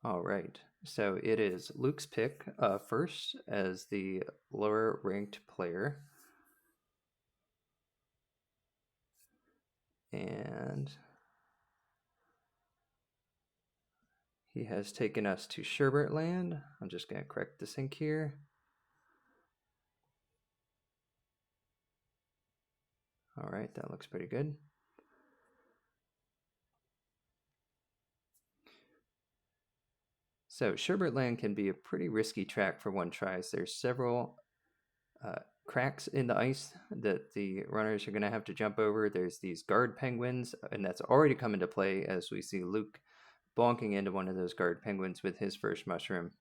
All right, so it is Luke's pick first as the lower ranked player. And he has taken us to Sherbet Land. I'm just going to correct the sync here. All right, that looks pretty good. So Sherbet Land can be a pretty risky track for one tries. There's several cracks in the ice that the runners are going to have to jump over. There's these guard penguins, and that's already come into play as we see Luke bonking into one of those guard penguins with his first mushroom.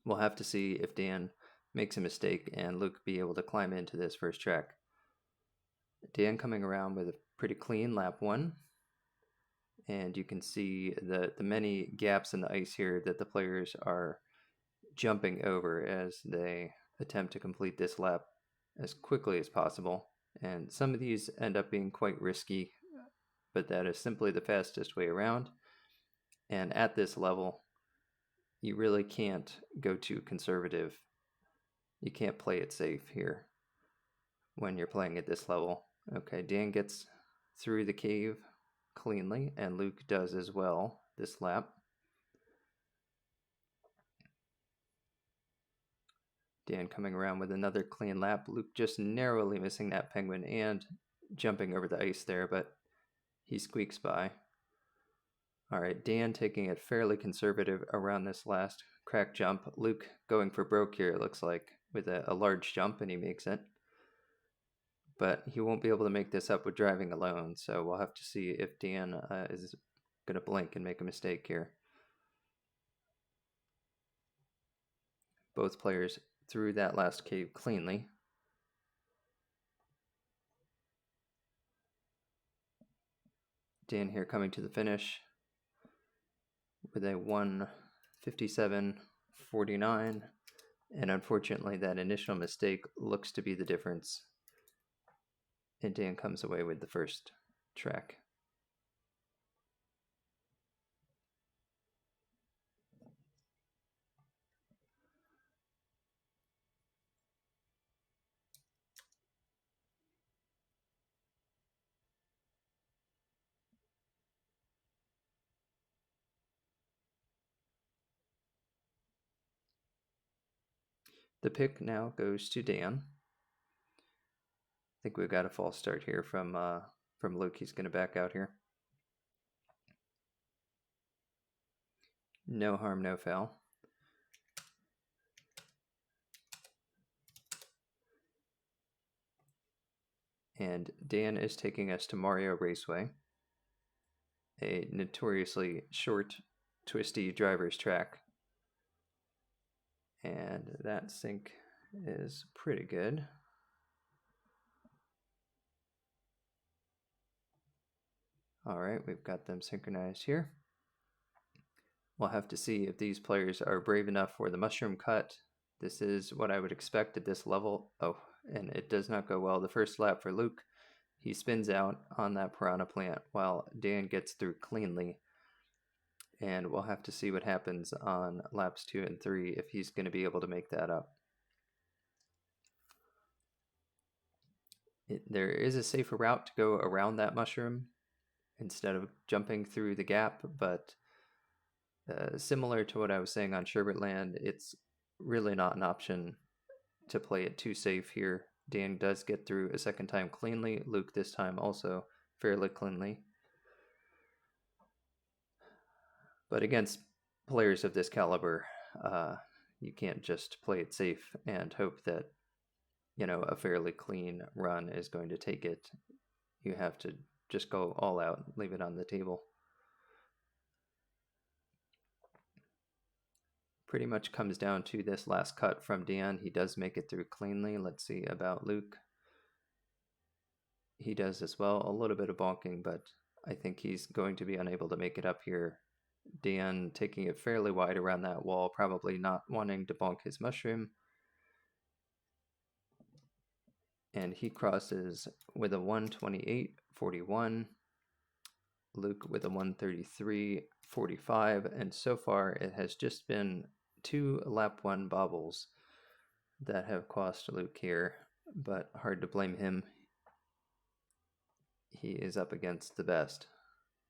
We'll have to see if Dan makes a mistake and Luke be able to climb into this first track. Dan coming around with a pretty clean lap 1. And you can see the many gaps in the ice here that the players are jumping over as they attempt to complete this lap as quickly as possible. And some of these end up being quite risky, but that is simply the fastest way around. And at this level, you really can't go too conservative. You can't play it safe here when you're playing at this level. Okay, Dan gets through the cave cleanly, and Luke does as well this lap. Dan coming around with another clean lap. Luke just narrowly missing that penguin and jumping over the ice there, but he squeaks by. All right, Dan taking it fairly conservative around this last crack jump. Luke going for broke here, it looks like, with a large jump, and he makes it. But he won't be able to make this up with driving alone, so we'll have to see if Dan is going to blink and make a mistake here. Both players through that last cave cleanly. Dan here coming to the finish with a 1:57.49, and unfortunately that initial mistake looks to be the difference, and Dan comes away with the first track. The pick now goes to Dan. I think we've got a false start here from Luke. He's going to back out here. No harm, no foul. And Dan is taking us to Mario Raceway, a notoriously short, twisty driver's track. And that sync is pretty good. All right, we've got them synchronized here. We'll have to see if these players are brave enough for the mushroom cut. This is what I would expect at this level. Oh, and it does not go well. The first lap for Luke, he spins out on that piranha plant while Dan gets through cleanly. And we'll have to see what happens on laps 2 and 3 if he's going to be able to make that up. There is a safer route to go around that mushroom instead of jumping through the gap, but similar to what I was saying on Sherbet Land, it's really not an option to play it too safe here. Dan does get through a second time cleanly. Luke this time also fairly cleanly. But against players of this caliber, you can't just play it safe and hope that, you know, a fairly clean run is going to take it. You have to just go all out, leave it on the table. Pretty much comes down to this last cut from Dan. He does make it through cleanly. Let's see about Luke. He does as well. A little bit of bonking, but I think he's going to be unable to make it up here. Dan taking it fairly wide around that wall, probably not wanting to bonk his mushroom. And he crosses with a 1:28.41. Luke with a 133.45, and so far it has just been 2 lap 1 bobbles that have cost Luke here, but hard to blame him. He is up against the best,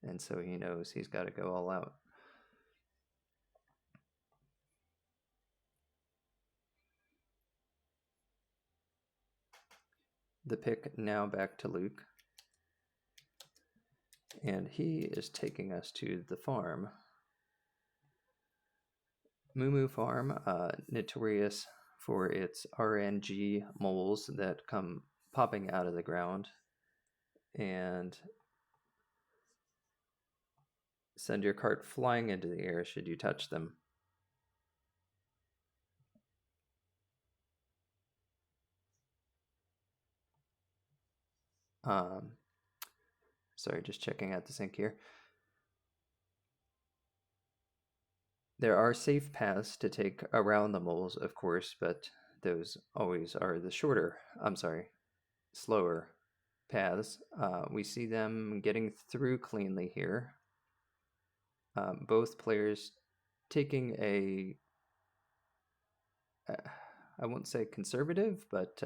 and so he knows he's got to go all out. The pick now back to Luke, and he is taking us to the farm. Moo Moo Farm, notorious for its RNG moles that come popping out of the ground and send your cart flying into the air should you touch them. Sorry, just checking out the sync here. There are safe paths to take around the moles, of course, but those always are the slower paths. We see them getting through cleanly here. Both players taking a, I won't say conservative, but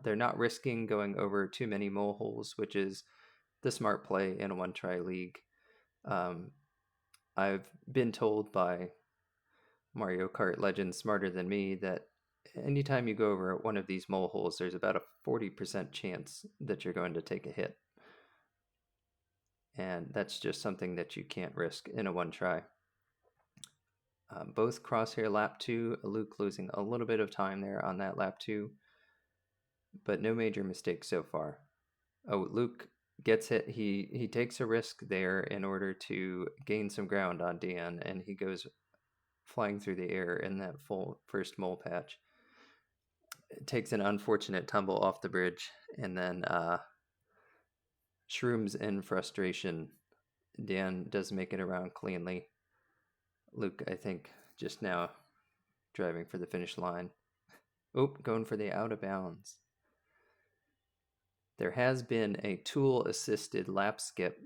they're not risking going over too many mole holes, which is the smart play in a one-try league. I've been told by Mario Kart legends smarter than me that anytime you go over one of these mole holes, there's about a 40% chance that you're going to take a hit. And that's just something that you can't risk in a one try. Both crosshair lap 2, Luke losing a little bit of time there on that lap 2, but no major mistakes so far. Oh, Luke gets hit. He takes a risk there in order to gain some ground on Dan, and he goes flying through the air in that full first mole patch. It takes an unfortunate tumble off the bridge, and then shrooms in frustration. Dan does make it around cleanly. Luke, I think, just now driving for the finish line. Oh, going for the out of bounds. There has been a tool-assisted lap skip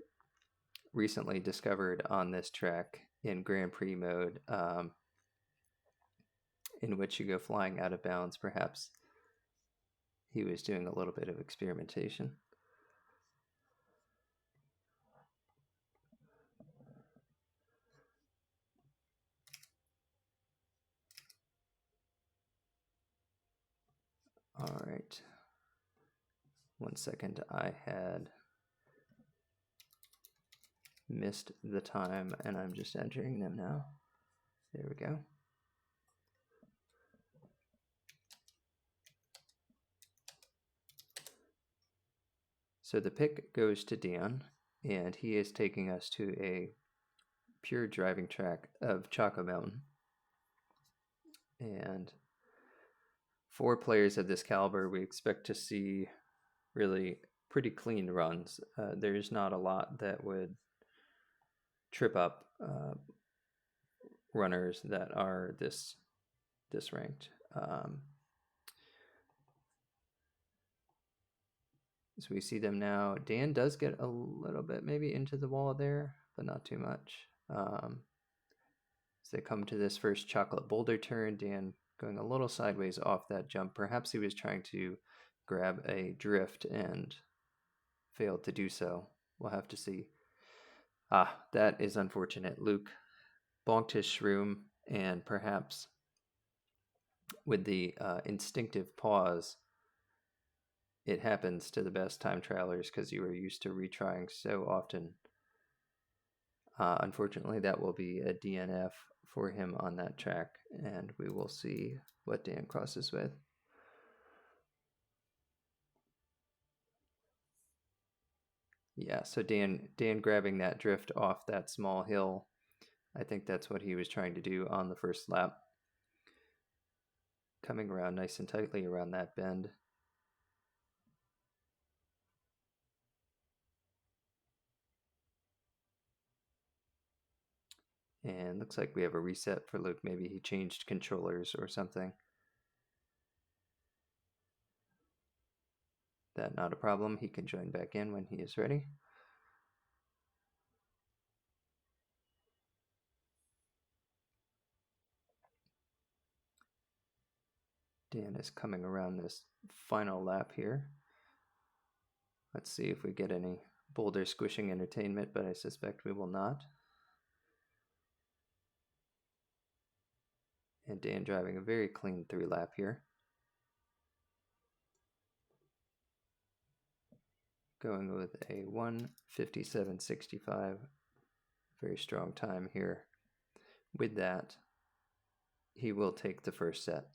recently discovered on this track in Grand Prix mode, in which you go flying out of bounds. Perhaps he was doing a little bit of experimentation. All right. 1 second, I had missed the time and I'm just entering them now. There we go. So the pick goes to Dan, and he is taking us to a pure driving track of Choco Mountain. And for players of this caliber, we expect to see really pretty clean runs. There's not a lot that would trip up runners that are this ranked. So we see them now. Dan does get a little bit maybe into the wall there, but not too much. As they come to this first chocolate boulder turn, Dan going a little sideways off that jump. Perhaps he was trying to grab a drift and failed to do so. We'll have to see. That is unfortunate. Luke bonked his shroom, and perhaps with the instinctive pause, it happens to the best time trialers because you are used to retrying so often. Unfortunately, that will be a DNF for him on that track, and we will see what Dan crosses with. Yeah, so Dan grabbing that drift off that small hill, I think that's what he was trying to do on the first lap. Coming around nice and tightly around that bend. And looks like we have a reset for Luke. Maybe he changed controllers or something. That not a problem. He can join back in when he is ready. Dan is coming around this final lap here. Let's see if we get any boulder squishing entertainment, but I suspect we will not. And Dan driving a very clean 3-lap here. Going with a 1:57.65. Very strong time here. With that, he will take the first set.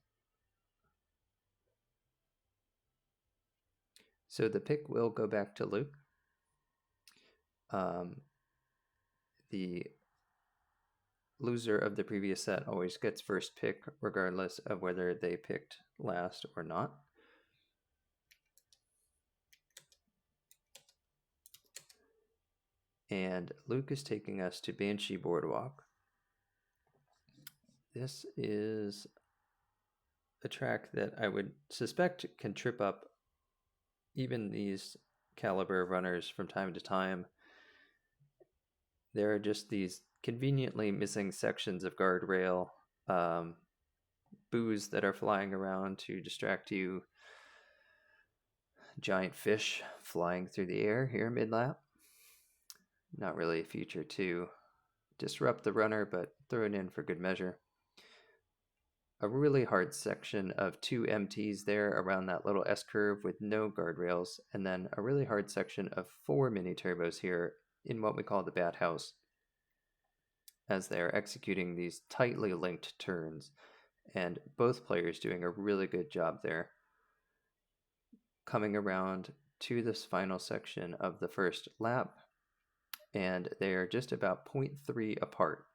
So the pick will go back to Luke. The loser of the previous set always gets first pick, regardless of whether they picked last or not. And Luke is taking us to Banshee Boardwalk. This is a track that I would suspect can trip up even these caliber runners from time to time. There are just these conveniently missing sections of guardrail, boos that are flying around to distract you, giant fish flying through the air here mid-lap. Not really a feature to disrupt the runner, but throw it in for good measure. A really hard section of 2 MTs there around that little S-curve with no guardrails, and then a really hard section of 4 mini turbos here in what we call the Bat House, as they are executing these tightly linked turns, and both players doing a really good job there. Coming around to this final section of the first lap, and they are just about 0.3 apart.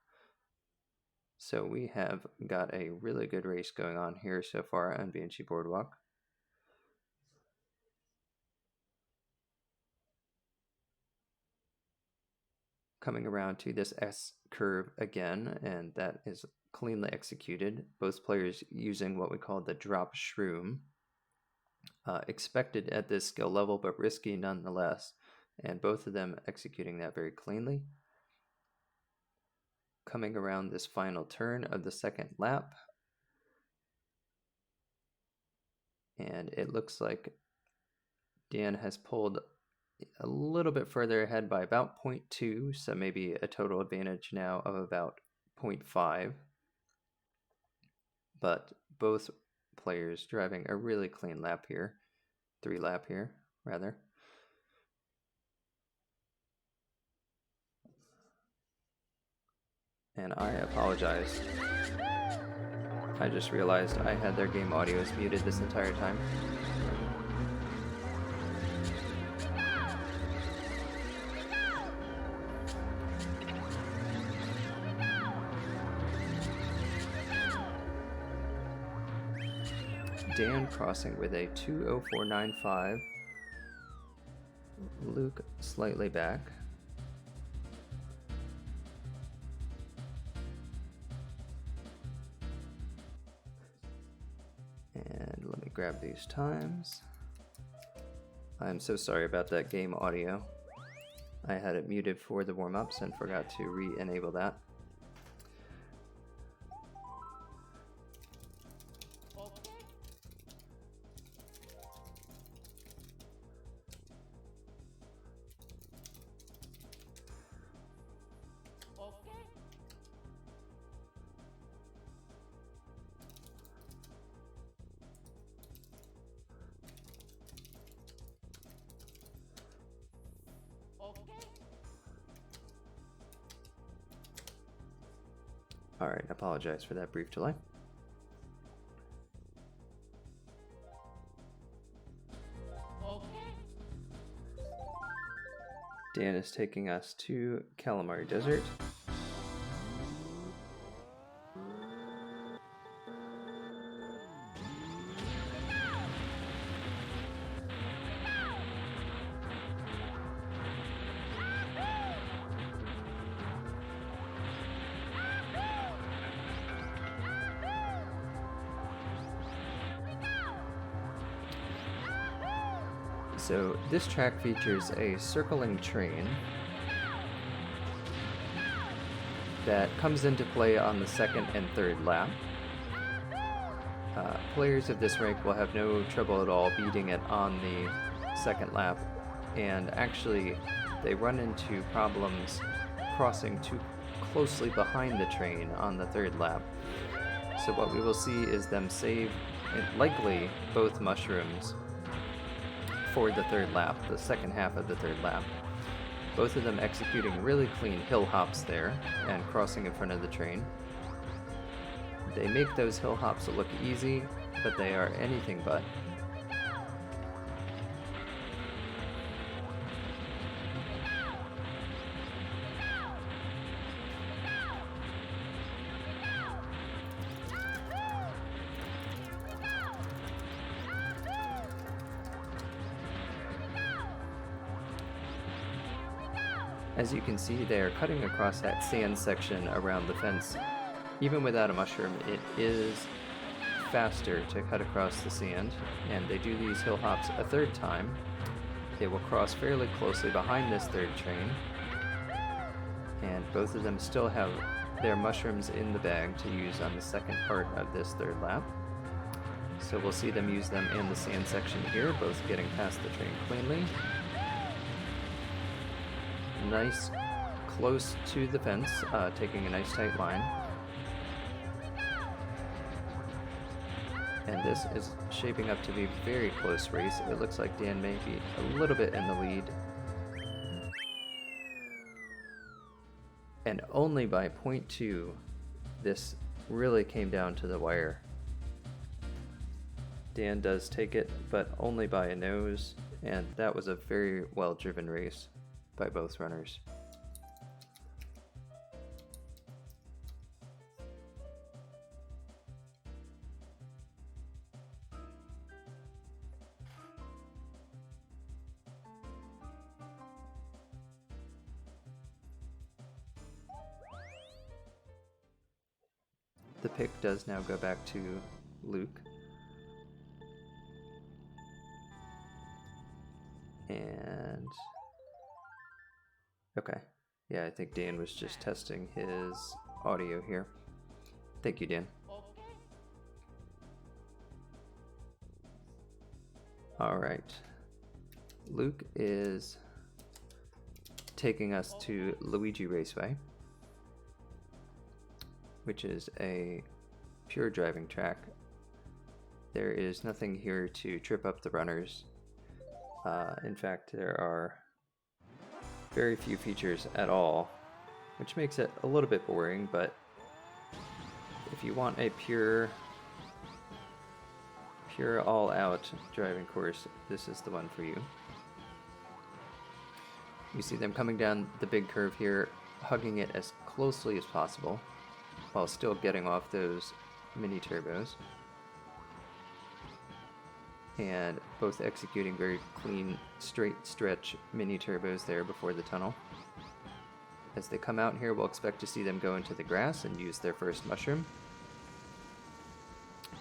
So we have got a really good race going on here so far on Banshee Boardwalk. Coming around to this S curve again, and that is cleanly executed. Both players using what we call the drop shroom. Expected at this skill level, but risky nonetheless. And both of them executing that very cleanly. Coming around this final turn of the second lap. And it looks like Dan has pulled a little bit further ahead by about 0.2, so maybe a total advantage now of about 0.5. But both players driving a really clean lap here, 3-lap here, rather. And I apologize. I just realized I had their game audios muted this entire time. Dan crossing with a 2:04.95. Luke slightly back. And let me grab these times. I'm so sorry about that game audio. I had it muted for the warm-ups and forgot to re-enable that. Alright, apologize for that brief delay. Dan is taking us to Calamari Desert. So this track features a circling train that comes into play on the second and third lap. Players of this rank will have no trouble at all beating it on the second lap, and actually they run into problems crossing too closely behind the train on the third lap. So what we will see is them save likely both mushrooms for the third lap, the second half of the third lap. Both of them executing really clean hill hops there and crossing in front of the train. They make those hill hops look easy, but they are anything but. As you can see, they are cutting across that sand section around the fence. Even without a mushroom, it is faster to cut across the sand, and they do these hill hops a third time. They will cross fairly closely behind this third train, and both of them still have their mushrooms in the bag to use on the second part of this third lap. So we'll see them use them in the sand section here, both getting past the train cleanly. Nice, close to the fence, taking a nice tight line. And this is shaping up to be a very close race. It looks like Dan may be a little bit in the lead. And only by 0.2, this really came down to the wire. Dan does take it, but only by a nose, and that was a very well-driven race by both runners. The pick does now go back to Luke. And okay, yeah, I think Dan was just testing his audio here. Thank you, Dan. All right, Luke is taking us to Luigi Raceway, which is a pure driving track. There is nothing here to trip up the runners. In fact, there are very few features at all, which makes it a little bit boring, but if you want a pure all-out driving course, this is the one for you. You see them coming down the big curve here, hugging it as closely as possible, while still getting off those mini turbos. And both executing very clean, straight stretch mini turbos there before the tunnel. As they come out here, we'll expect to see them go into the grass and use their first mushroom.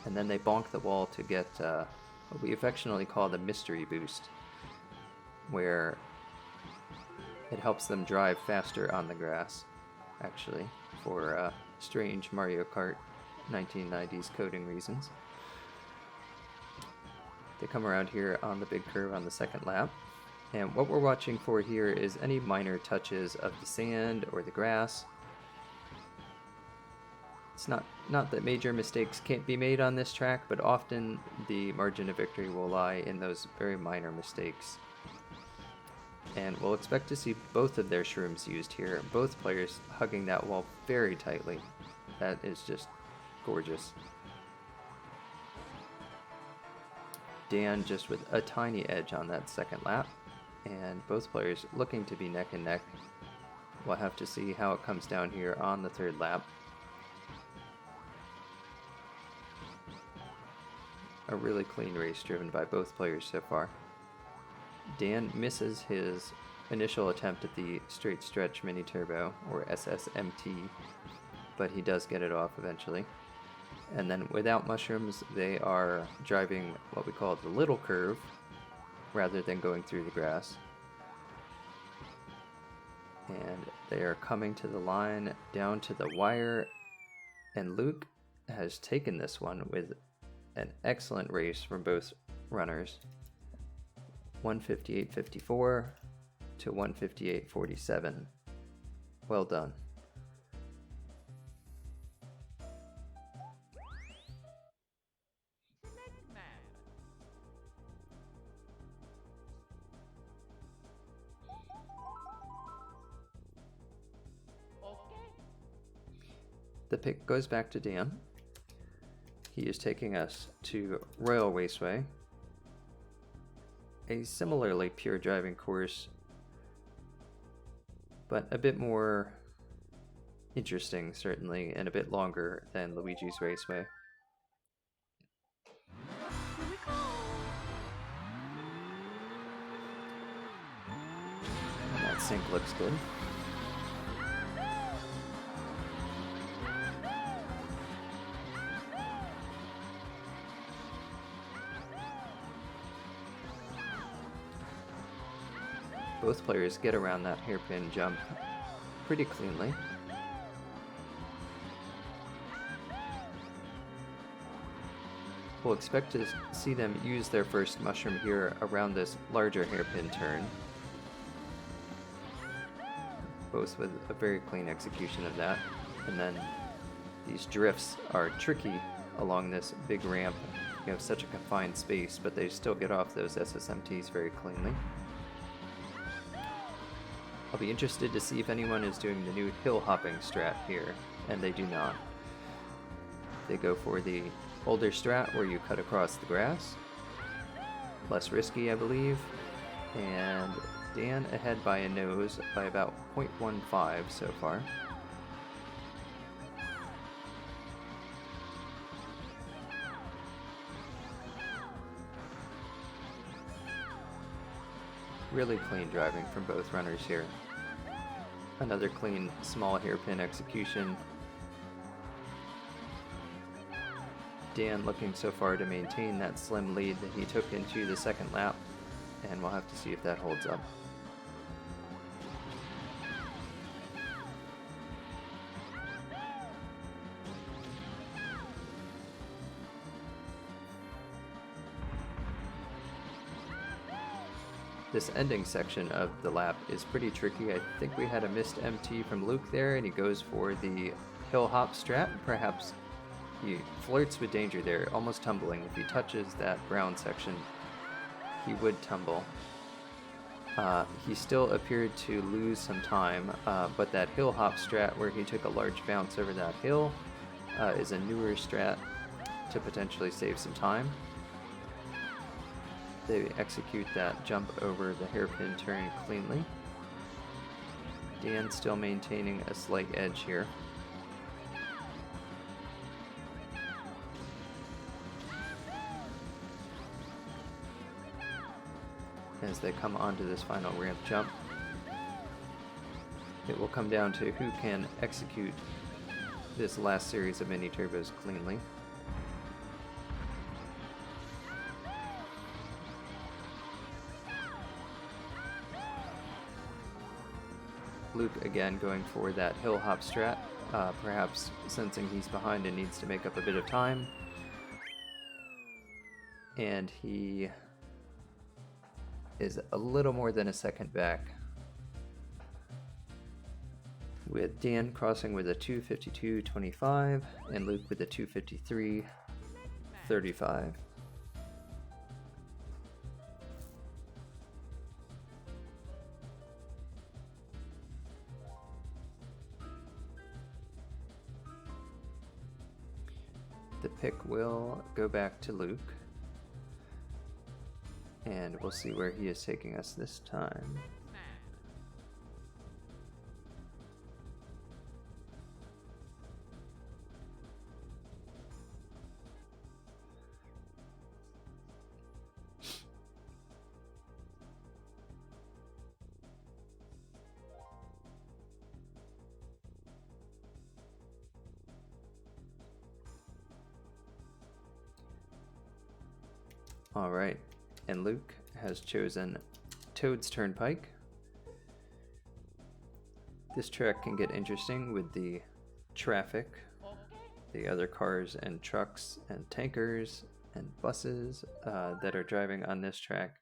And then they bonk the wall to get what we affectionately call the mystery boost, where it helps them drive faster on the grass, actually, for strange Mario Kart 1990s coding reasons. They come around here on the big curve on the second lap, and what we're watching for here is any minor touches of the sand or the grass. It's not that major mistakes can't be made on this track, but often the margin of victory will lie in those very minor mistakes. And we'll expect to see both of their shrooms used here, both players hugging that wall very tightly. That is just gorgeous. Dan just with a tiny edge on that second lap, and both players looking to be neck and neck. We'll have to see how it comes down here on the third lap. A really clean race driven by both players so far. Dan misses his initial attempt at the straight stretch mini turbo, or SSMT, but he does get it off eventually. And then without mushrooms, they are driving what we call the little curve rather than going through the grass. And they are coming to the line, down to the wire, and Luke has taken this one with an excellent race from both runners. 158.54 to 158.47. Well done. The pick goes back to Dan. He is taking us to Royal Raceway, a similarly pure driving course, but a bit more interesting, certainly, and a bit longer than Luigi's Raceway. And that sync looks good. Both players get around that hairpin jump pretty cleanly. We'll expect to see them use their first mushroom here around this larger hairpin turn, both with a very clean execution of that. And then these drifts are tricky along this big ramp. You have such a confined space, but they still get off those SSMTs very cleanly. I'll be interested to see if anyone is doing the new hill hopping strat here, and they do not. They go for the older strat where you cut across the grass. Less risky, I believe. And Dan ahead by a nose by about 0.15 so far. Really clean driving from both runners here. Another clean small hairpin execution. Dan looking so far to maintain that slim lead that he took into the second lap, and we'll have to see if that holds up. This ending section of the lap is pretty tricky. I think we had a missed MT from Luke there, and he goes for the hill hop strat. Perhaps he flirts with danger there, almost tumbling. If he touches that brown section, he would tumble. He still appeared to lose some time, but that hill hop strat where he took a large bounce over that hill is a newer strat to potentially save some time. They execute that jump over the hairpin turn cleanly. Dan still maintaining a slight edge here. As they come onto this final ramp jump, it will come down to who can execute this last series of mini turbos cleanly. Luke again going for that hill hop strat, perhaps sensing he's behind and needs to make up a bit of time. And he is a little more than a second back, with Dan crossing with a 2:52.25 and Luke with a 2:53.35. The pick will go back to Luke, and we'll see where he is taking us this time. All right, and Luke has chosen Toad's Turnpike. This track can get interesting with the traffic, the other cars and trucks and tankers and buses that are driving on this track.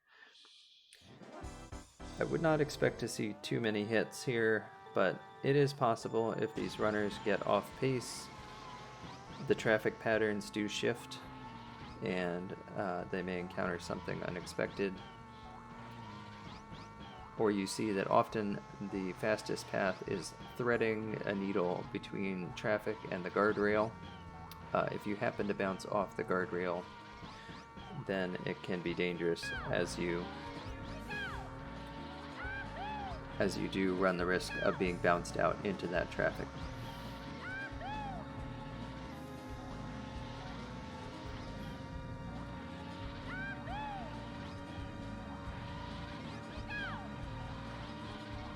I would not expect to see too many hits here, but it is possible if these runners get off pace. The traffic patterns do shift, and they may encounter something unexpected. Or you see that often the fastest path is threading a needle between traffic and the guardrail. If you happen to bounce off the guardrail, then it can be dangerous as you do run the risk of being bounced out into that traffic.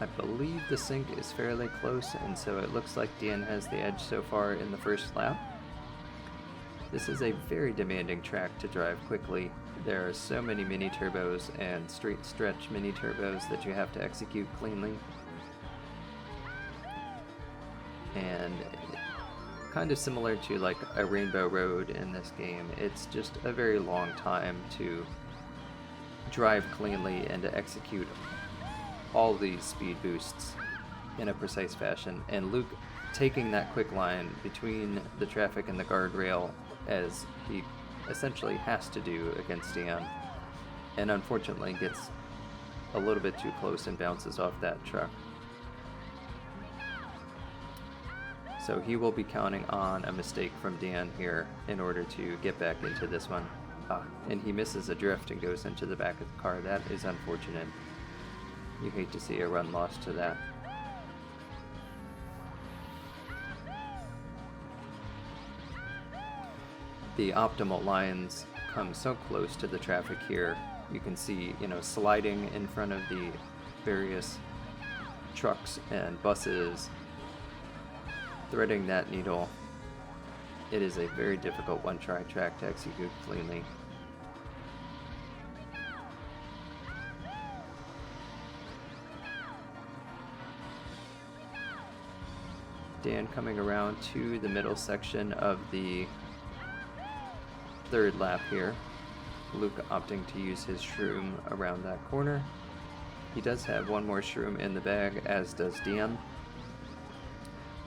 I believe the sync is fairly close, and so it looks like Dan has the edge so far in the first lap. This is a very demanding track to drive quickly. There are so many mini turbos and straight stretch mini turbos that you have to execute cleanly. And kind of similar to like a Rainbow Road in this game, it's just a very long time to drive cleanly and to execute all these speed boosts in a precise fashion. And Luke taking that quick line between the traffic and the guardrail, as he essentially has to do against Dan, and unfortunately gets a little bit too close and bounces off that truck. So he will be counting on a mistake from Dan here in order to get back into this one. And he misses a drift and goes into the back of the car. That is unfortunate. You hate to see a run lost to that. The optimal lines come so close to the traffic here. You can see, sliding in front of the various trucks and buses, threading that needle. It is a very difficult one-try track to execute cleanly. Dan coming around to the middle section of the third lap here. Luke opting to use his shroom around that corner. He does have one more shroom in the bag, as does Dan.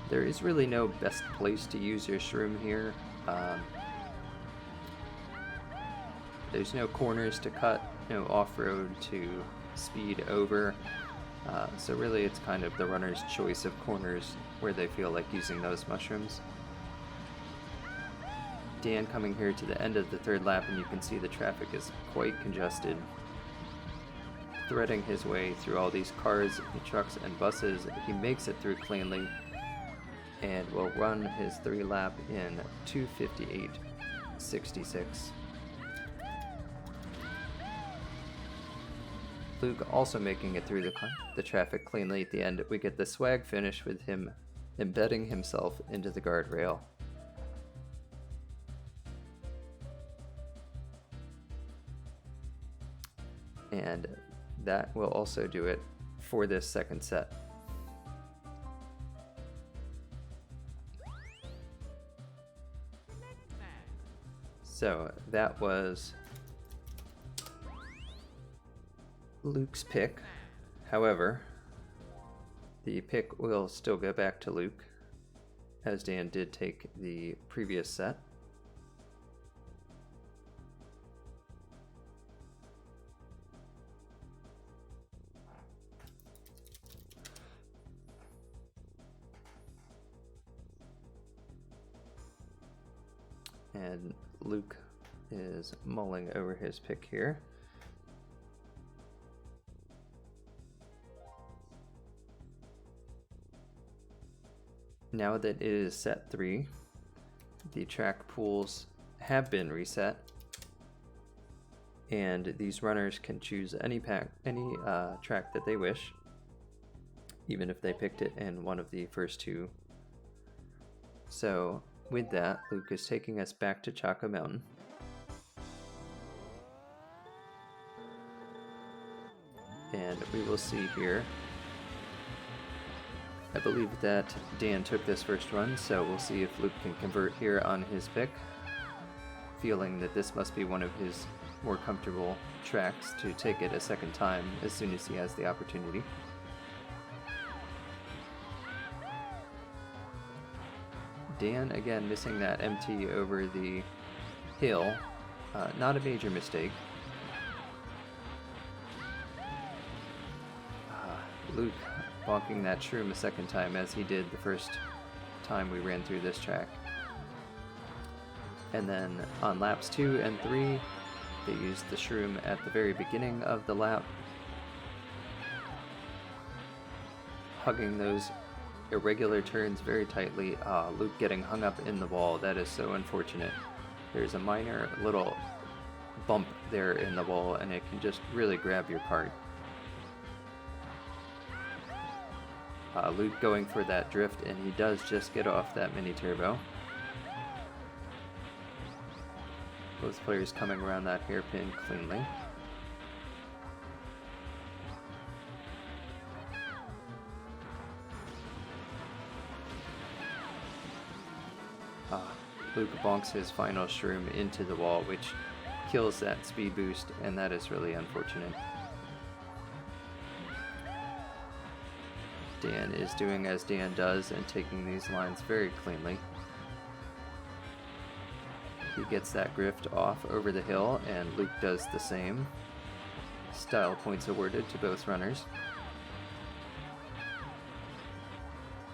There is really no best place to use your shroom here. There's no corners to cut, no off-road to speed over. So really it's kind of the runner's choice of corners where they feel like using those mushrooms. Dan coming here to the end of the third lap, and you can see the traffic is quite congested. Threading his way through all these cars and trucks and buses, he makes it through cleanly and will run his 3 lap in 2:58.66. Luke also making it through the traffic cleanly at the end. We get the swag finish with him embedding himself into the guardrail. And that will also do it for this second set. So that was Luke's pick. However, the pick will still go back to Luke, as Dan did take the previous set. And Luke is mulling over his pick here. Now that it is set 3, the track pools have been reset, and these runners can choose any track that they wish, even if they picked it in one of the first 2. So with that, Luke is taking us back to Chaco Mountain. And we will see here. I believe that Dan took this first run, so we'll see if Luke can convert here on his pick. If feeling that this must be one of his more comfortable tracks to take it a second time as soon as he has the opportunity. Dan again missing that MT over the hill. Not a major mistake. Luke bonking that shroom a second time as he did the first time we ran through this track. And then on laps 2 and 3, they used the shroom at the very beginning of the lap, hugging those irregular turns very tightly. Luke getting hung up in the wall. That is so unfortunate. There's a minor little bump there in the wall, and it can just really grab your cart. Luke going for that drift, and he does just get off that mini turbo. Both players coming around that hairpin cleanly. Luke bonks his final shroom into the wall, which kills that speed boost, and that is really unfortunate. Dan is doing as Dan does and taking these lines very cleanly. He gets that grift off over the hill, and Luke does the same. Style points awarded to both runners.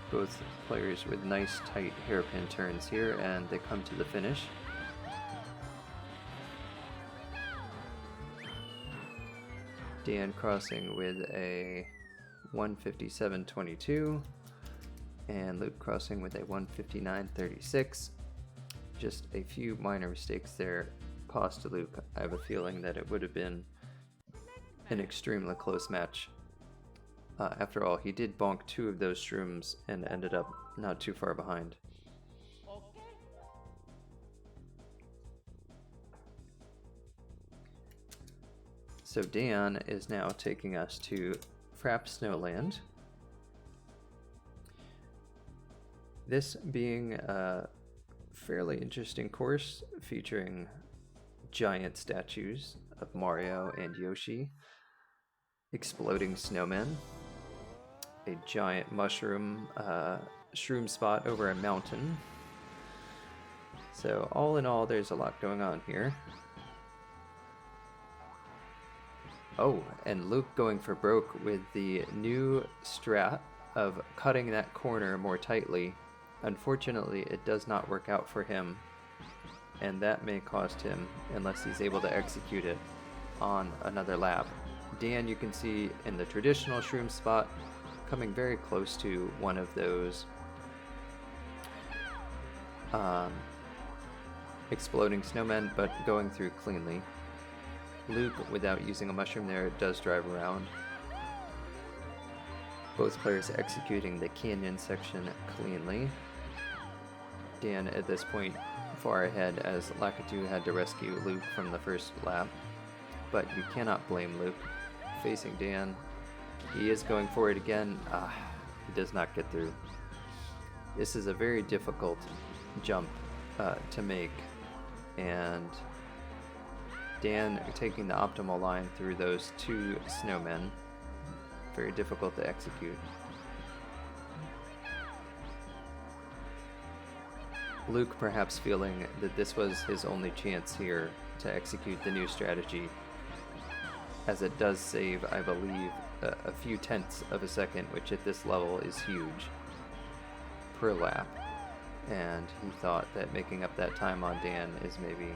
Both players with nice tight hairpin turns here, and they come to the finish. Dan crossing with a 1:57.22, and Luke crossing with a 1:59.36. Just a few minor mistakes there cost Luke. I have a feeling that it would have been an extremely close match. After all, he did bonk 2 of those shrooms and ended up not too far behind. So Dan is now taking us to Frapp Snowland. This being a fairly interesting course featuring giant statues of Mario and Yoshi, exploding snowmen, a giant mushroom shroom spot over a mountain. So all in all, there's a lot going on here. Oh, and Luke going for broke with the new strat of cutting that corner more tightly. Unfortunately, it does not work out for him, and that may cost him unless he's able to execute it on another lap. Dan, you can see in the traditional shroom spot, coming very close to one of those exploding snowmen, but going through cleanly. Luke, without using a mushroom there, does drive around. Both players executing the canyon section cleanly. Dan at this point far ahead, as Lakitu had to rescue Luke from the first lap, but you cannot blame Luke. Facing Dan, he is going for it again. He does not get through. This is a very difficult jump to make, and Dan taking the optimal line through those 2 snowmen. Very difficult to execute. Luke perhaps feeling that this was his only chance here to execute the new strategy, as it does save, I believe, a few tenths of a second, which at this level is huge, per lap. And he thought that making up that time on Dan is maybe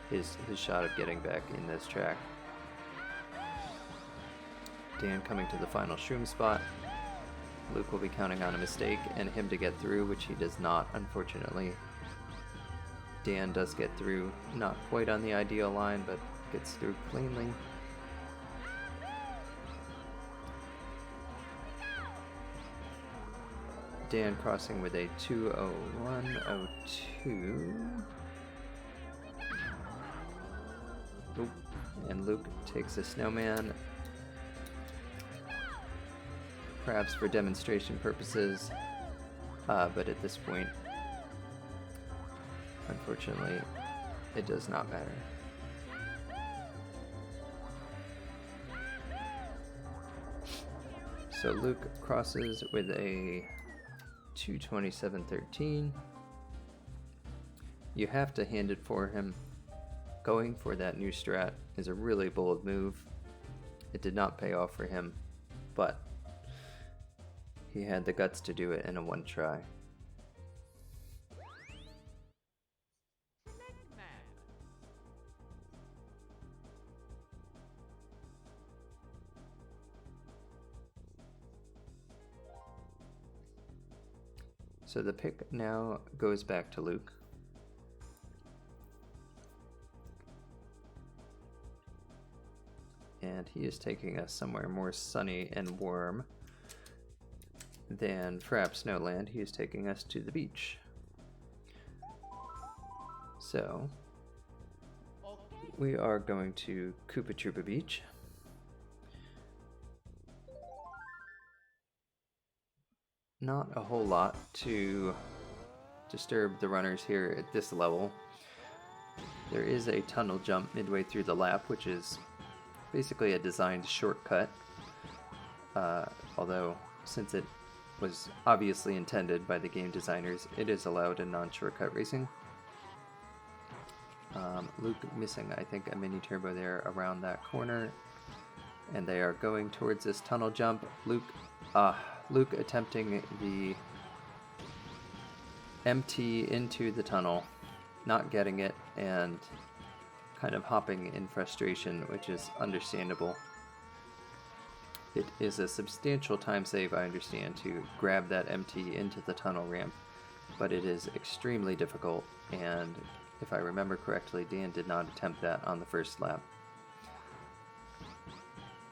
his shot of getting back in this track. Dan coming to the final shroom spot. Luke will be counting on a mistake and him to get through, which he does not, unfortunately. Dan does get through, not quite on the ideal line, but gets through cleanly. Dan crossing with a 2:01.02. Oop. And Luke takes a snowman, perhaps for demonstration purposes, but at this point, unfortunately, It does not matter. So Luke crosses with a 227.13. You have to hand it for him. Going for that new strat is a really bold move. It did not pay off for him, but he had the guts to do it in a one try. So the pick now goes back to Luke. And he is taking us somewhere more sunny and warm than perhaps Snowland. He is taking us to the beach. So we are going to Koopa Troopa Beach. Not a whole lot to disturb the runners here at this level. There is a tunnel jump midway through the lap, which is basically a designed shortcut, although since it was obviously intended by the game designers, it is allowed in non-shortcut racing. Luke missing, I think, a mini turbo there around that corner, and they are going towards this tunnel jump. Luke attempting the MT into the tunnel, not getting it, and kind of hopping in frustration, which is understandable. It is a substantial time save, I understand, to grab that MT into the tunnel ramp, but it is extremely difficult, and if I remember correctly, Dan did not attempt that on the first lap.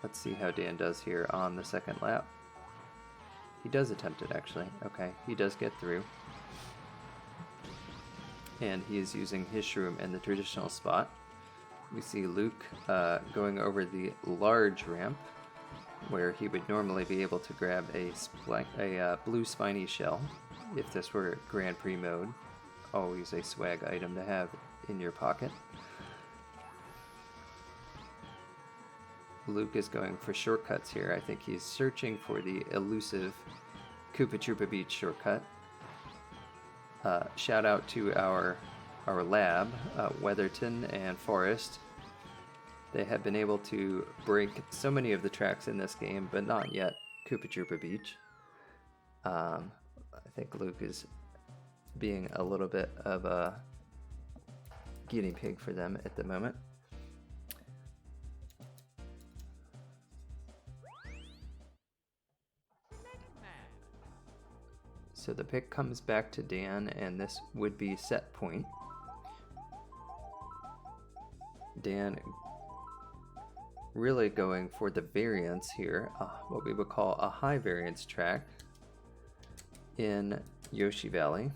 Let's see how Dan does here on the second lap. He does attempt it, actually. Okay, he does get through. And he is using his shroom in the traditional spot. We see Luke going over the large ramp, where he would normally be able to grab a blue spiny shell. If this were Grand Prix mode, always a swag item to have in your pocket. Luke is going for shortcuts here. I think he's searching for the elusive Koopa Troopa Beach shortcut. Shout out to our lab, Weatherton and Forrest. They have been able to break so many of the tracks in this game, but not yet Koopa Troopa Beach. I think Luke is being a little bit of a guinea pig for them at the moment. So the pick comes back to Dan, and this would be set point. Dan really going for the variance here, what we would call a high variance track in Yoshi Valley.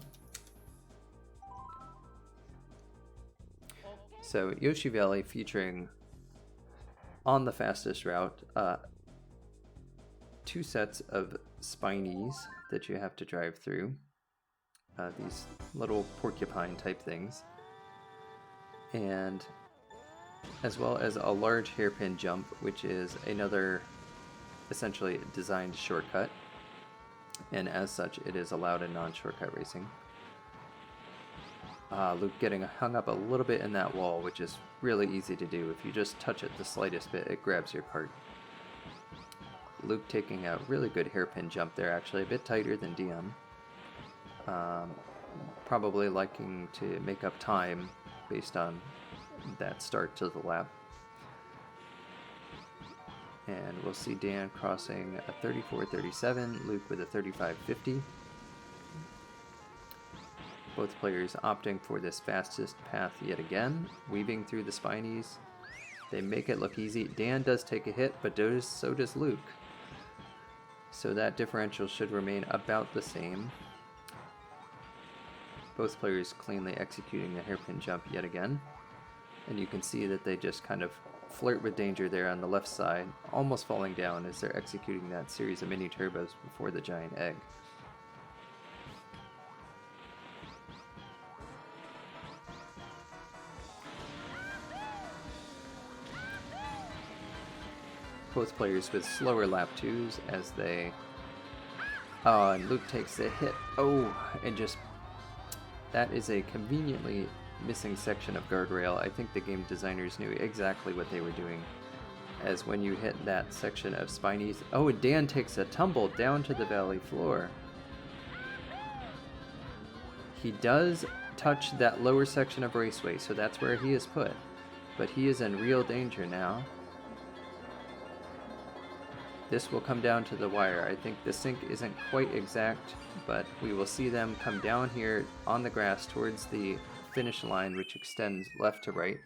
So Yoshi Valley featuring on the fastest route 2 sets of spinies that you have to drive through, these little porcupine type things, and as well as a large hairpin jump, which is another essentially designed shortcut, and as such it is allowed in non-shortcut racing. Luke getting hung up a little bit in that wall, which is really easy to do. If you just touch it the slightest bit, it grabs your cart. Luke taking a really good hairpin jump there, actually a bit tighter than Dion. Probably liking to make up time based on that start to the lap. And we'll see Dan crossing a 34.37, Luke with a 35.50. Both players opting for this fastest path yet again, weaving through the spinies. They make it look easy. Dan does take a hit, but so does Luke. So that differential should remain about the same. Both players cleanly executing the hairpin jump yet again. And you can see that they just kind of flirt with danger there on the left side, almost falling down as they're executing that series of mini turbos before the giant egg. both players with slower lap 2s as they... Oh, and Luke takes a hit. Oh, and just... That is a conveniently missing section of guardrail. I think the game designers knew exactly what they were doing, as when you hit that section of spinies... Oh, and Dan takes a tumble down to the valley floor. He does touch that lower section of Raceway, so that's where he is put. But he is in real danger now. This will come down to the wire. I think the sync isn't quite exact, but we will see them come down here on the grass towards the finish line, which extends left to right.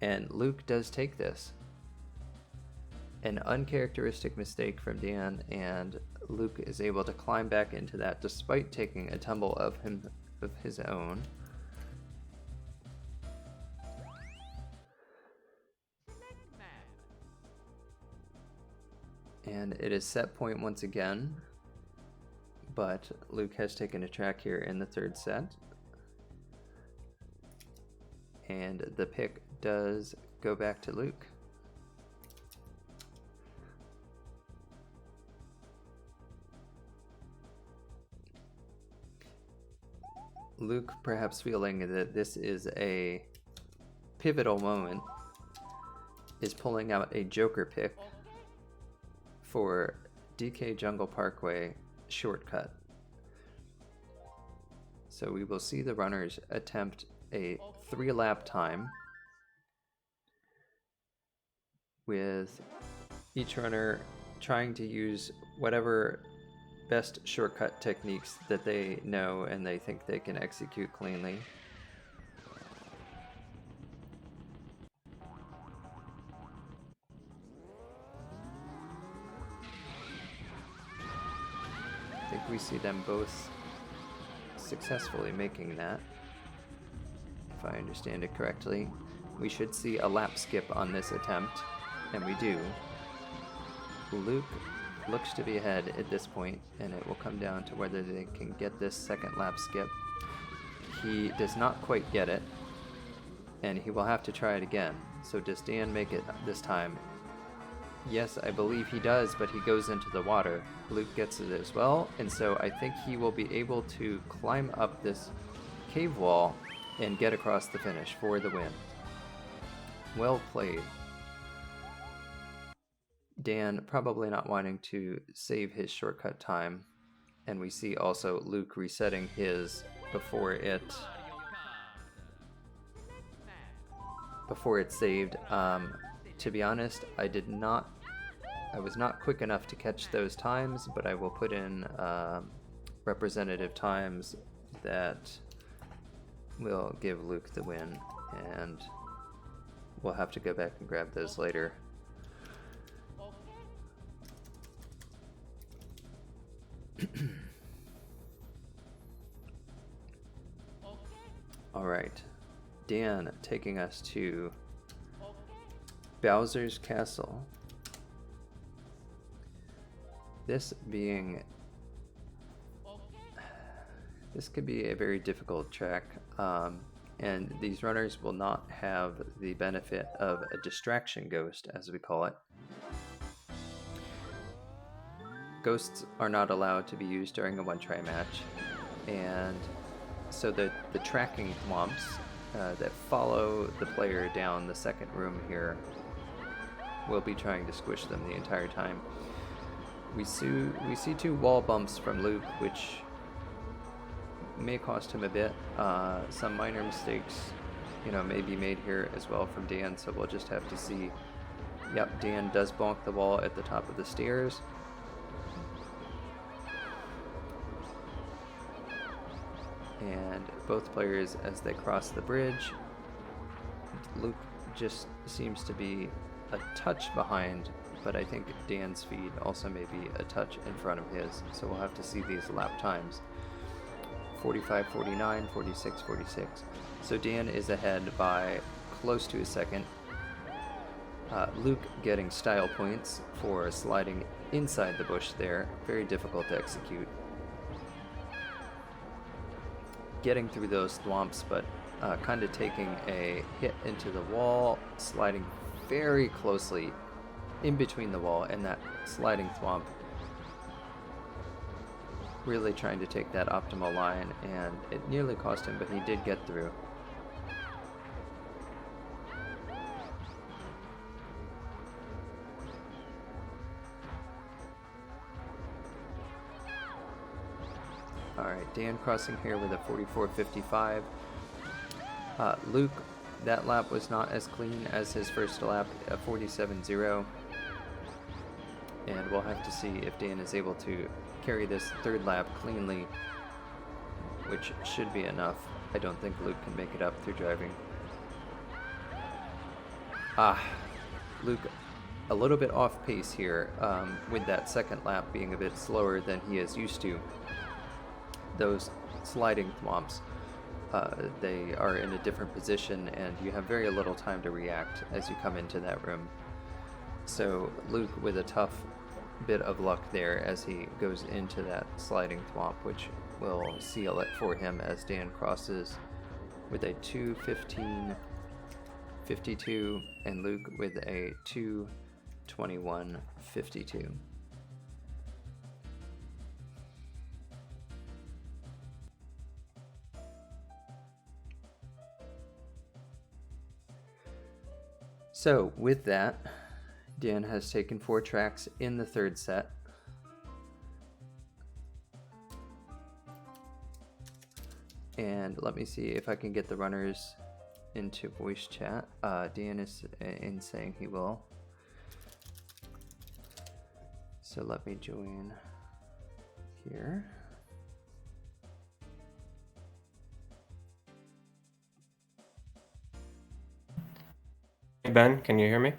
And Luke does take this. An uncharacteristic mistake from Dan, and Luke is able to climb back into that despite taking a tumble of his own. And it is set point once again, but Luke has taken a track here in the third set. And the pick does go back to Luke. Luke, perhaps feeling that this is a pivotal moment, is pulling out a joker pick for DK Jungle Parkway shortcut. So we will see the runners attempt a 3-lap time, with each runner trying to use whatever best shortcut techniques that they know and they think they can execute cleanly. I think we see them both successfully making that, if I understand it correctly. We should see a lap skip on this attempt, and we do. Luke looks to be ahead at this point, and it will come down to whether they can get this second lap skip. He does not quite get it, and he will have to try it again. So does Dan make it this time? Yes, I believe he does, but he goes into the water. Luke gets it as well, and so I think he will be able to climb up this cave wall and get across the finish for the win. Well played. Dan probably not wanting to save his shortcut time, and we see also Luke resetting his before it's saved. To be honest, I was not quick enough to catch those times, but I will put in representative times that will give Luke the win, and we'll have to go back and grab those later. Alright, Dan taking us to Bowser's Castle. This could be a very difficult track, and these runners will not have the benefit of a distraction ghost, as we call it. Ghosts are not allowed to be used during a one-try match, and so the tracking thwomps that follow the player down the second room here will be trying to squish them the entire time. We see 2 wall bumps from Luke, which may cost him a bit. Some minor mistakes, may be made here as well from Dan, so we'll just have to see. Yep, Dan does bonk the wall at the top of the stairs. And both players, as they cross the bridge, Luke just seems to be a touch behind, but I think Dan's speed also may be a touch in front of his, so we'll have to see these lap times. 45, 49, 46, 46. So Dan is ahead by close to a second. Luke getting style points for sliding inside the bush there. Very difficult to execute. Getting through those thwomps, but kind of taking a hit into the wall, sliding very closely in between the wall and that sliding thwomp. Really trying to take that optimal line, and it nearly cost him, but he did get through. Alright, Dan crossing here with a 44.55. Luke, that lap was not as clean as his first lap, a 47.0. And we'll have to see if Dan is able to carry this third lap cleanly, which should be enough. I don't think Luke can make it up through driving. Luke a little bit off pace here, with that second lap being a bit slower than he is used to. Those sliding thwomps, they are in a different position, and you have very little time to react as you come into that room. So Luke with a tough bit of luck there as he goes into that sliding thwomp, which will seal it for him as Dan crosses with a 2:15.52 and Luke with a 2:21.52. So with that, Dan has taken 4 tracks in the third set. And let me see if I can get the runners into voice chat. Dan is in saying he will. So let me join here. Hey Ben, can you hear me?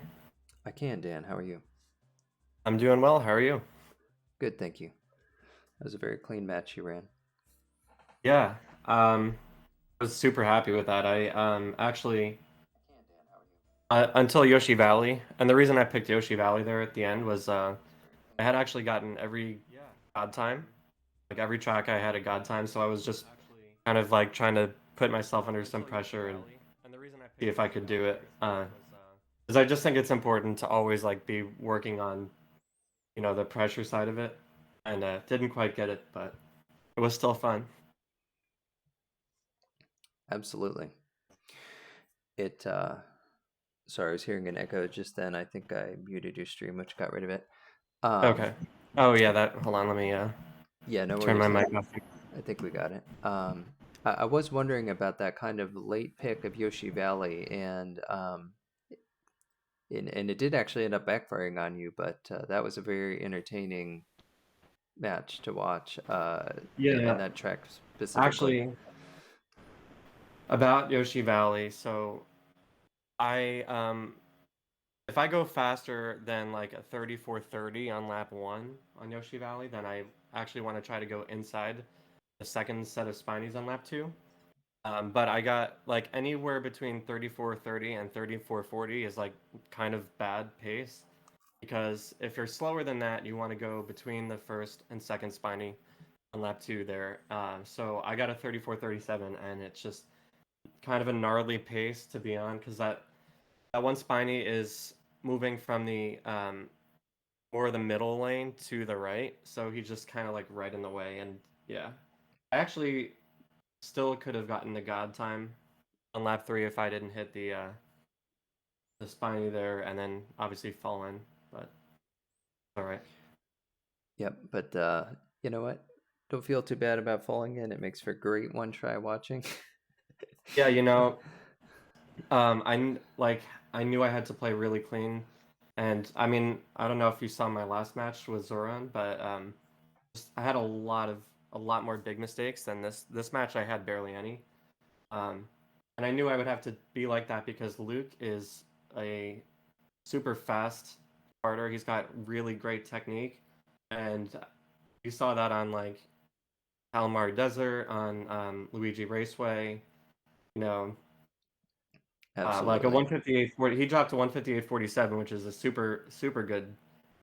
I can, Dan. How are you? I'm doing well. How are you? Good, thank you. That was a very clean match you ran. Yeah, I was super happy with that. I actually until Yoshi Valley, and the reason I picked Yoshi Valley there at the end was I had actually gotten every god time, like every track I had a god time, so I was just kind of like trying to put myself under some pressure and see if I could do it. Because I just think it's important to always like be working on, the pressure side of it, and didn't quite get it, but it was still fun. Absolutely. Sorry, I was hearing an echo just then. I think I muted your stream, which got rid of it. Okay. Oh yeah, hold on, let me Yeah, no turn worries. my mic off. I think we got it. I was wondering about that kind of late pick of Yoshi Valley, and it did actually end up backfiring on you, but that was a very entertaining match to watch. In that track specifically. Actually, about Yoshi Valley, so I if I go faster than like a 34:30 on lap 1 on Yoshi Valley, then I actually want to try to go inside the second set of spinies on lap 2. But I got like anywhere between 34:30 and 34:40 is like kind of bad pace, because if you're slower than that, you want to go between the first and second spiny on lap 2 there. So I got a 34:37, and it's just kind of a gnarly pace to be on, because that one spiny is moving from the more the middle lane to the right, so he's just kind of like right in the way. And yeah, I actually still could have gotten the god time on lap 3 if I didn't hit the spiny there and then obviously fall in, but all right. Yep, but you know what? Don't feel too bad about falling in. It makes for great one try watching. Yeah, I knew I had to play really clean, and I mean, I don't know if you saw my last match with Zoran, but I had a lot more big mistakes than this match. I had barely any, and I knew I would have to be like that because Luke is a super fast starter. He's got really great technique, and you saw that on like Calamari Desert, on Luigi Raceway. You know, like a Absolutely. 158.40. He dropped to 158.47, which is a super good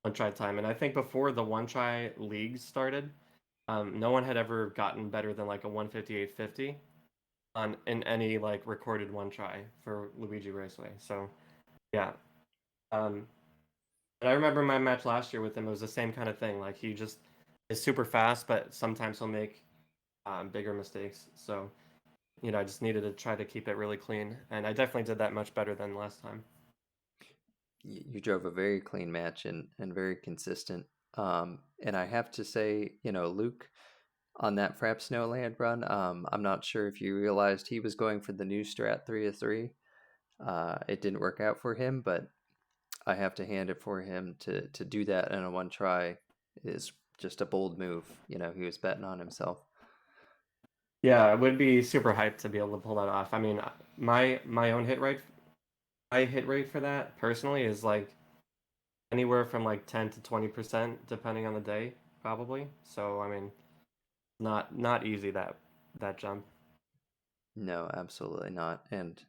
one try time. And I think before the one try leagues started, no one had ever gotten better than like a 158.50 in any like recorded one try for Luigi Raceway. So yeah, And I remember my match last year with him. It was the same kind of thing. Like he just is super fast, but sometimes he'll make bigger mistakes. So I just needed to try to keep it really clean, and I definitely did that much better than last time. You drove a very clean match and very consistent. And I have to say, Luke on that Frap Snowland run, I'm not sure if you realized he was going for the new strat 3 of 3. It didn't work out for him, but I have to hand it for him to do that in a one try is just a bold move. He was betting on himself. Yeah, it would be super hyped to be able to pull that off. I mean, my own hit rate for that personally is like anywhere from like 10 to 20% depending on the day, probably. So I mean, not easy that jump. No, absolutely not. And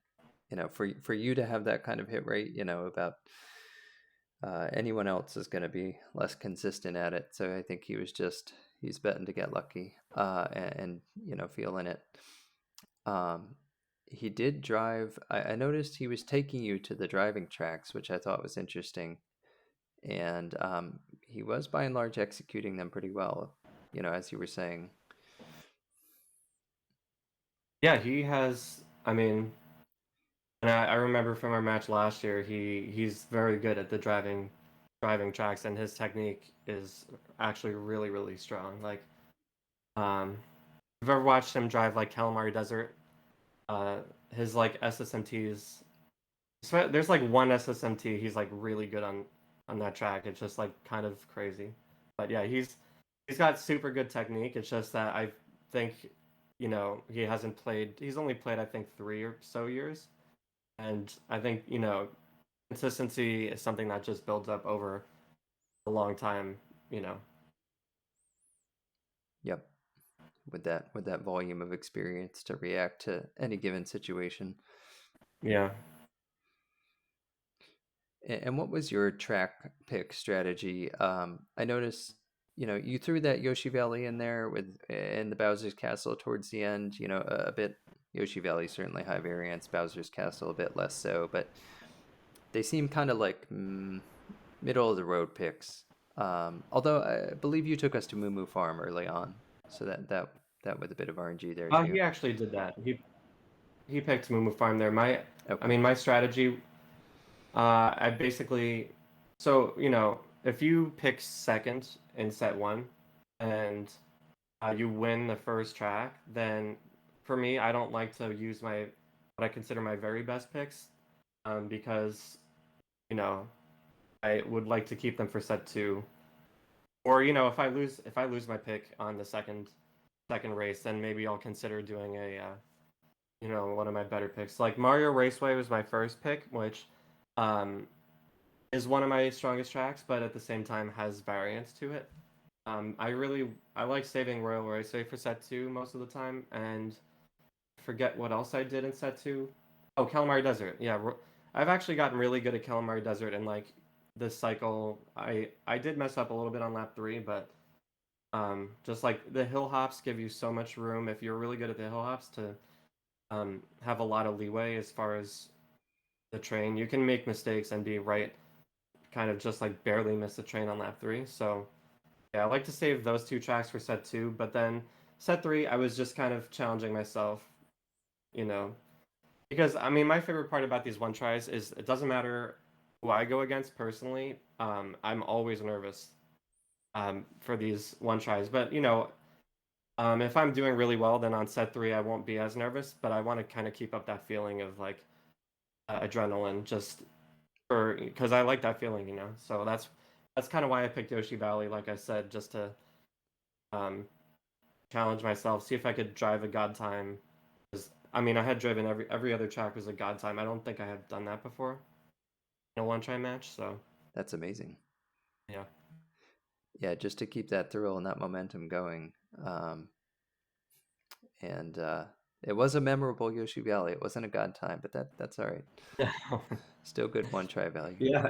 for you to have that kind of hit rate, about anyone else is going to be less consistent at it. So I think he's betting to get lucky and feeling it. He did drive. I noticed he was taking you to the driving tracks, which I thought was interesting. And he was by and large executing them pretty well, as you were saying. Yeah, he has. I mean, and I remember from our match last year, he's very good at the driving tracks, and his technique is actually really strong. Like, I've ever watched him drive like Calamari Desert. Uh, his like SSMTs. So there's like one SSMT he's like really good on that track. It's just like kind of crazy, but yeah, he's got super good technique. It's just that I think he hasn't played. He's only played I think 3 or so years, and I think consistency is something that just builds up over a long time. You know. Yep, with that volume of experience to react to any given situation. Yeah. And what was your track pick strategy? I noticed, you threw that Yoshi Valley in there in the Bowser's Castle towards the end. A bit Yoshi Valley certainly high variance, Bowser's Castle a bit less so, but they seem kind of like middle of the road picks. Although I believe you took us to Moo Moo Farm early on, so that with a bit of RNG there too. He actually did that. He picked Mumu Farm there. I Okay. mean, my strategy. I basically, so if you pick second in set one, and you win the first track, then for me, I don't like to use what I consider my very best picks, because you know I would like to keep them for set two. Or if I lose my pick on the second race, then maybe I'll consider doing one of my better picks. Like Mario Raceway was my first pick, which um, is one of my strongest tracks, but at the same time has variance to it. I like saving Royal Raceway for set two most of the time, and forget what else I did in set two. Oh, Calamari Desert. Yeah, I've actually gotten really good at Calamari Desert, and like this cycle, I did mess up a little bit on lap three, but just like the hill hops give you so much room if you're really good at the hill hops to have a lot of leeway as far as the train. You can make mistakes and be right, kind of just like barely miss the train on lap three. So yeah, I like to save those two tracks for set two, but then set three, I was just kind of challenging myself, you know, because I mean, my favorite part about these one tries is it doesn't matter who I go against personally. I'm always nervous for these one tries, but if I'm doing really well, then on set three, I won't be as nervous, but I want to kind of keep up that feeling of like adrenaline just because I like that feeling. So that's kind of why I picked Yoshi Valley, like I said, just to um, challenge myself, see if I could drive a god time. 'Cause, I mean, I had driven every other track was a god time. I don't think I had done that before in a one try match. So That's amazing. yeah, Yeah, just to keep that thrill and that momentum going. Um, and it was a memorable Yoshi Valley. It wasn't a god time, but that's all right. Still good one try value. yeah.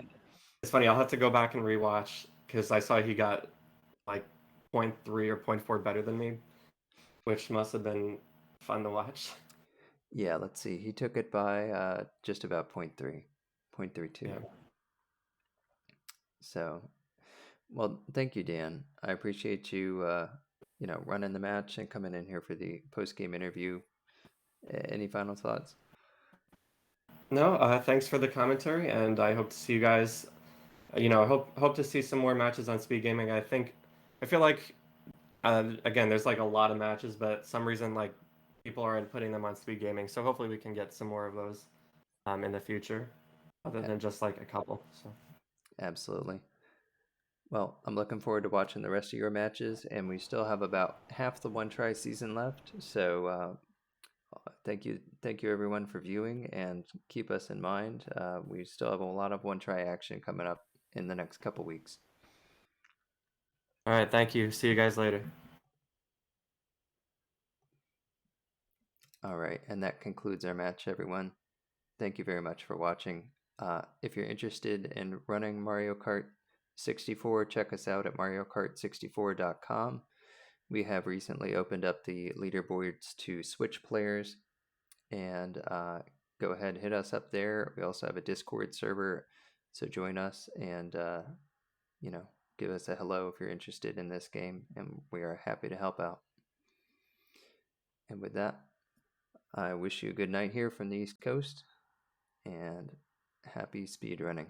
It's funny. I'll have to go back and rewatch because I saw he got like zero point 0.3 or zero point 0.4 better than me, which must have been fun to watch. Yeah, let's see. He took it by just about 0.3, 0.32. Yeah. So, well, thank you, Dan. I appreciate you, running the match and coming in here for the post-game interview. Any final thoughts? No, thanks for the commentary, and I hope to see you guys. I hope to see some more matches on Speed Gaming. I feel like again, there's like a lot of matches, but some reason like people aren't putting them on Speed Gaming. So hopefully we can get some more of those in the future, other A- than just like a couple. So Absolutely. Well, I'm looking forward to watching the rest of your matches, and we still have about half the one try season left. So thank you everyone for viewing, and keep us in mind. We still have a lot of one try action coming up in the next couple weeks. all right, thank you. See you guys later. All right, and that concludes our match, everyone. Thank you very much for watching. If you're interested in running Mario Kart 64, check us out at mariokart64.com. We have recently opened up the leaderboards to Switch players, and go ahead, hit us up there. We also have a Discord server, so join us and give us a hello if you're interested in this game, and we are happy to help out. And with that, I wish you a good night here from the East Coast, and happy speedrunning.